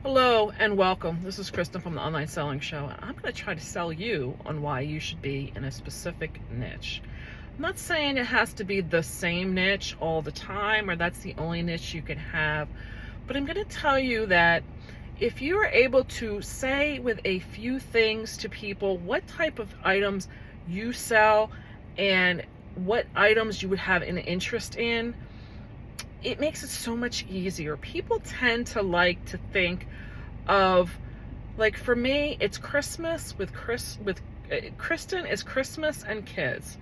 Hello and welcome. This is Kristen from the Online Selling Show, and I'm going to try to sell you on why you should be in a specific niche. I'm not saying it has to be the same niche all the time or that's the only niche you can have, but I'm going to tell you that if you are able to say with a few things to people what type of items you sell and what items you would have an interest in, it makes it so much easier. People tend to like to think of, like, for me, it's Christmas with Kristen is Christmas and kids.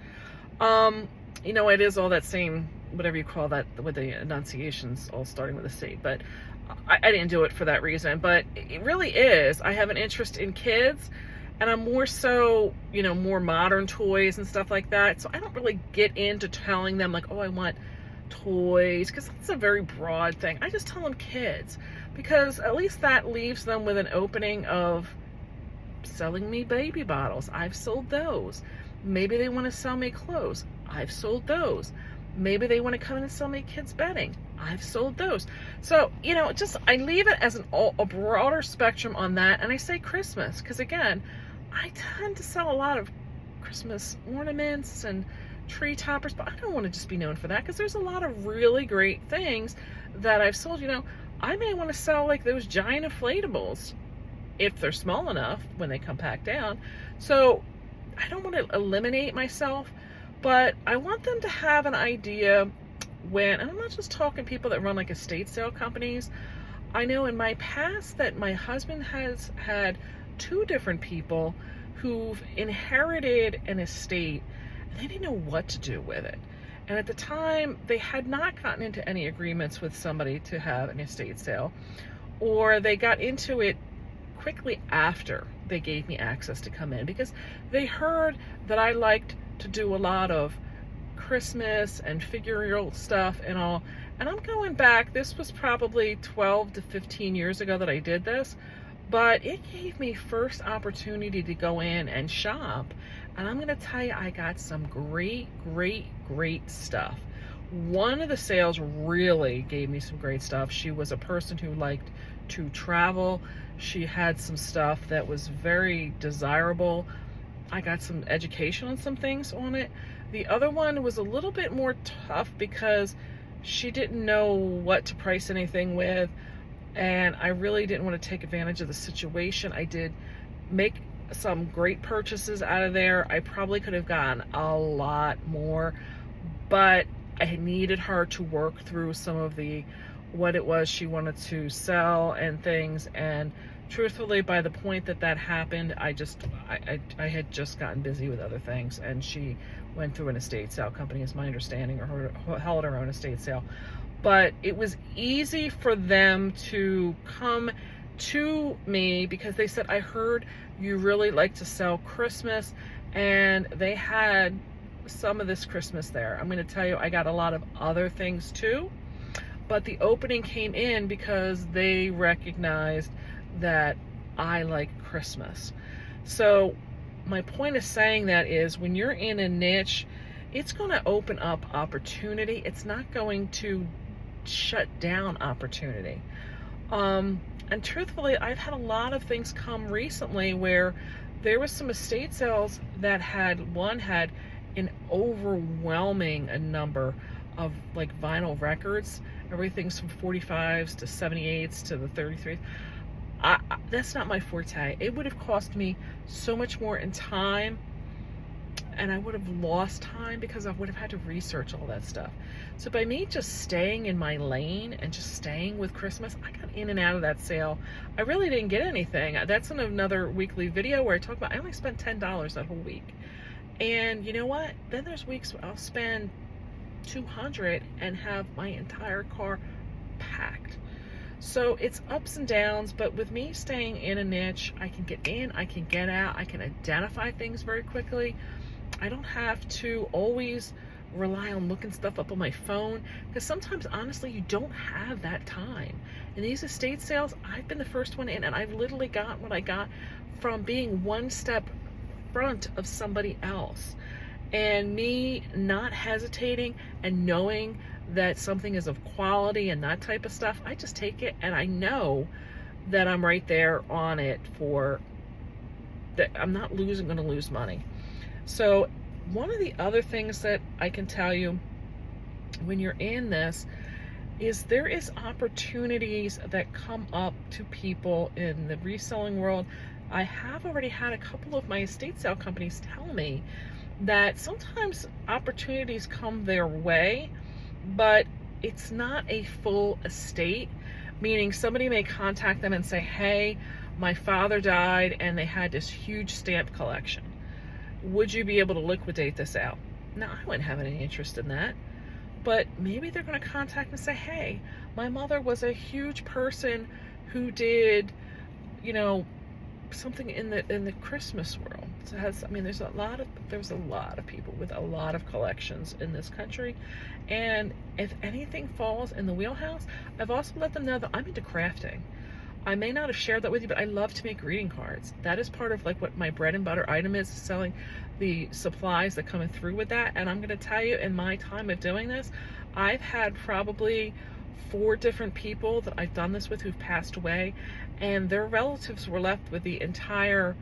It is all that same, whatever you call that, with the enunciations all starting with a C, but I didn't do it for that reason. But it really is, I have an interest in kids, and I'm more so, more modern toys and stuff like that. So I don't really get into telling them like, oh, I want toys, because that's a very broad thing. I just tell them kids, because at least that leaves them with an opening of selling me baby bottles. I've sold those. Maybe they want to sell me clothes. I've sold those. Maybe they want to come in and sell me kids bedding. I've sold those. So, I leave it as a broader spectrum on that. And I say Christmas, because again, I tend to sell a lot of Christmas ornaments and tree toppers, but I don't want to just be known for that, because there's a lot of really great things that I've sold. I may want to sell like those giant inflatables if they're small enough when they come back down. So I don't want to eliminate myself, but I want them to have an idea when, and I'm not just talking people that run like estate sale companies. I know in my past that my husband has had two different people who've inherited an estate, and they didn't know what to do with it. And at the time, they had not gotten into any agreements with somebody to have an estate sale, or they got into it quickly after they gave me access to come in, because they heard that I liked to do a lot of Christmas and figural stuff and all. And I'm going back, this was probably 12 to 15 years ago that I did this, but it gave me first opportunity to go in and shop. And I'm going to tell you, I got some great stuff. One of the sales really gave me some great stuff. She was a person who liked to travel. She had some stuff that was very desirable. I got some education on some things on it. The other one was a little bit more tough because she didn't know what to price anything with, and I really didn't want to take advantage of the situation. I did make some great purchases out of there. I probably could have gotten a lot more, but I needed her to work through some of what it was she wanted to sell and things. And truthfully, by the point that happened, I had just gotten busy with other things, and she went through an estate sale company, is my understanding, or held her own estate sale. But it was easy for them to come to me because they said, I heard you really like to sell Christmas, and they had some of this Christmas there. I'm going to tell you, I got a lot of other things too, but the opening came in because they recognized that I like Christmas. So my point of saying that is, when you're in a niche, it's going to open up opportunity. It's not going to shut down opportunity. And truthfully, I've had a lot of things come recently where there was some estate sales that had an overwhelming number of like vinyl records. Everything's from 45s to 78s to the 33s. That's not my forte. It would have cost me so much more in time, and I would have lost time because I would have had to research all that stuff. So by me just staying in my lane and just staying with Christmas, I got in and out of that sale. I really didn't get anything. That's in another weekly video where I talk about I only spent $10 that whole week. And you know what? Then there's weeks where I'll spend $200 and have my entire car packed. So it's ups and downs, but with me staying in a niche, I can get in, I can get out, I can identify things very quickly. I don't have to always rely on looking stuff up on my phone, because sometimes, honestly, you don't have that time. In these estate sales, I've been the first one in, and I've literally got what I got from being one step front of somebody else. And me not hesitating and knowing that something is of quality and that type of stuff, I just take it, and I know then I'm right there on it for that. I'm not going to lose money. So one of the other things that I can tell you when you're in this is there is opportunities that come up to people in the reselling world. I have already had a couple of my estate sale companies tell me that sometimes opportunities come their way, but it's not a full estate, meaning somebody may contact them and say, hey, my father died and they had this huge stamp collection. Would you be able to liquidate this out? Now, I wouldn't have any interest in that, but maybe they're going to contact and say, hey, my mother was a huge person who did, something in the Christmas world. So there's a lot of people with a lot of collections in this country, and if anything falls in the wheelhouse, I've also let them know that I'm into crafting. I may not have shared that with you, but I love to make greeting cards. That is part of like what my bread and butter item is, selling the supplies that come through with that. And I'm going to tell you, in my time of doing this, I've had probably 4 different people that I've done this with who've passed away, and their relatives were left with the entire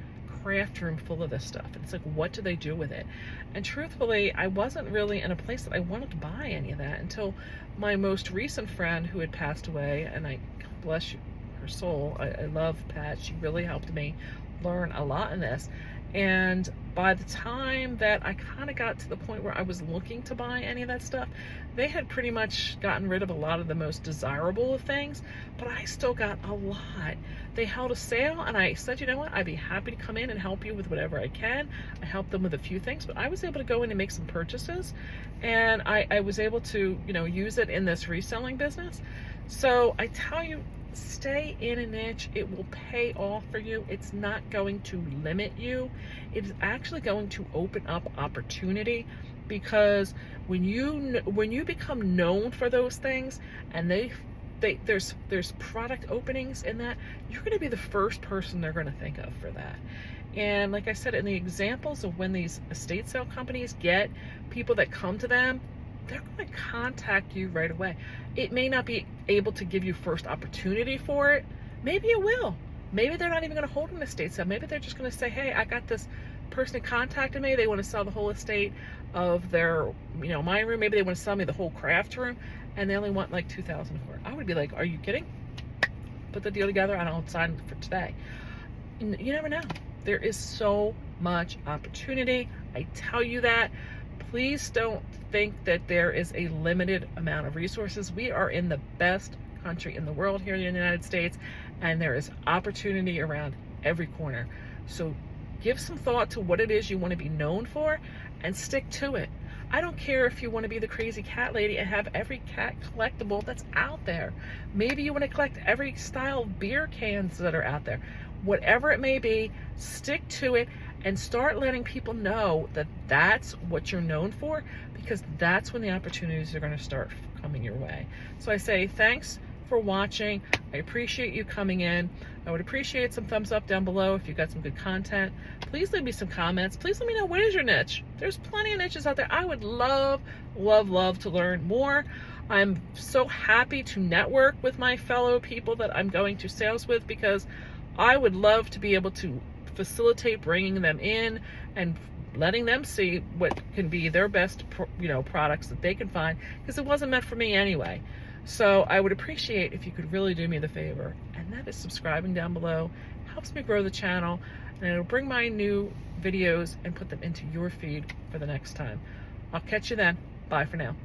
craft room full of this stuff. And it's like, what do they do with it? And truthfully, I wasn't really in a place that I wanted to buy any of that until my most recent friend who had passed away, and I, God bless you, her soul, I love Pat. She really helped me learn a lot in this. And by the time that I kind of got to the point where I was looking to buy any of that stuff, they had pretty much gotten rid of a lot of the most desirable of things, but I still got a lot. They held a sale, and I said, you know what, I'd be happy to come in and help you with whatever I can. I helped them with a few things, but I was able to go in and make some purchases, and I was able to, use it in this reselling business. So I tell you, stay in a niche. It will pay off for you. It's not going to limit you. It's actually going to open up opportunity, because when you become known for those things, and there's product openings in that, you're going to be the first person they're going to think of for that. And like I said, in the examples of when these estate sale companies get people that come to them, they're going to contact you right away. It may not be able to give you first opportunity for it. Maybe it will. Maybe they're not even going to hold an estate sale. Maybe they're just going to say, hey, I got this person that contacted me. They want to sell the whole estate of their, my room. Maybe they want to sell me the whole craft room, and they only want like $2,000 for it. I would be like, are you kidding? Put the deal together and I'll sign for today. You never know. There is so much opportunity. I tell you that. Please don't think that there is a limited amount of resources. We are in the best country in the world here in the United States, and there is opportunity around every corner. So give some thought to what it is you want to be known for and stick to it. I don't care if you want to be the crazy cat lady and have every cat collectible that's out there. Maybe you want to collect every style of beer cans that are out there. Whatever it may be, stick to it and start letting people know that that's what you're known for, because that's when the opportunities are going to start coming your way. So I say thanks for watching. I appreciate you coming in. I would appreciate some thumbs up down below if you got some good content. Please leave me some comments. Please let me know, what is your niche? There's plenty of niches out there. I would love, love, love to learn more. I'm so happy to network with my fellow people that I'm going to sales with, because I would love to be able to facilitate bringing them in and letting them see what can be their best, products that they can find, because it wasn't meant for me anyway. So I would appreciate if you could really do me the favor, and that is subscribing down below. Helps me grow the channel, and it'll bring my new videos and put them into your feed for the next time. I'll catch you then. Bye for now.